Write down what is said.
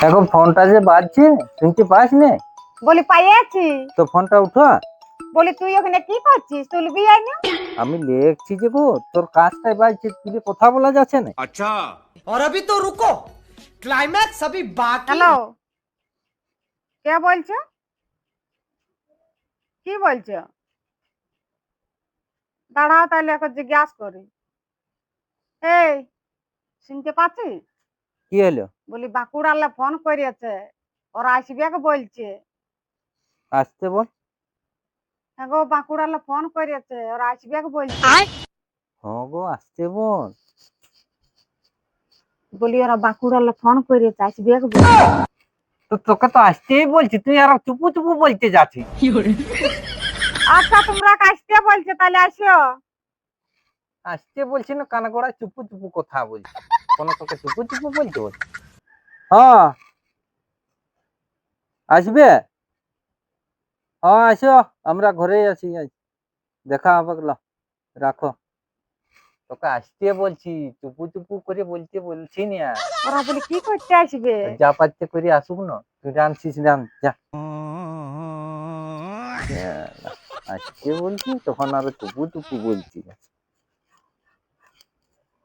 এখন ফোনটা যে বাজছে শুনতে পাস নে? বলি পাইয়াছি। তো ফোনটা উঠা। বলি তুই ওখানে কি করছিস? তুলবি আয় না। আমি লিখছি যে গো, তোর কাজটাই বাজছে, তুই কথা বলা যাচ্ছে না। अच्छा। और अभी तो रुको, क्लाइमैक्स अभी बाकी হ্যালো, কে বলছো? কি বলছো? দাঁড়াও তাহলে এখন জিজ্ঞাসা করি। এই, শুনতে পাচ্ছিস? কি হলো? বলি বাঁকুড়ালে ফোন করিয়েছে, ওরা আসবে বলছে। আসতে বল। হ্যাঁ গো, বাঁকুড়ালে ফোন করিয়েছে, ওরা আসবে বলছে। হ্যাঁ গো, আসতে বল। বলি ওরা বাঁকুড়ালে ফোন করিয়েছে, আসবে বলছে। তো তোকে তো আসতেই বলছি, তুই আর চুপু চুপু বলতে যাচ্ছিস। আচ্ছা, তোমরা আসতে বলছে তাহলে আসো। আসতে বলছি না, কানা গোড়া চুপু চুপু কথা বলছি। কোনো তোকে চুপু চুপু বলতে বলছি? হ্যাঁ, আসবে। হ্যাঁ আসো, আমরা ঘরেই আছি আজ। দেখা হবে ল, রাখো। তোকে আসতে বলছি, চুপু চুপু করে বলতে বলছি না। ওরা বলি কি করতে আসবে? যা পাচ্ছে করে আসুক না, তুই রাঁধছিস রাঁধ যা। আসতে বলছি তখন আরো চুপু চুপু বলছি।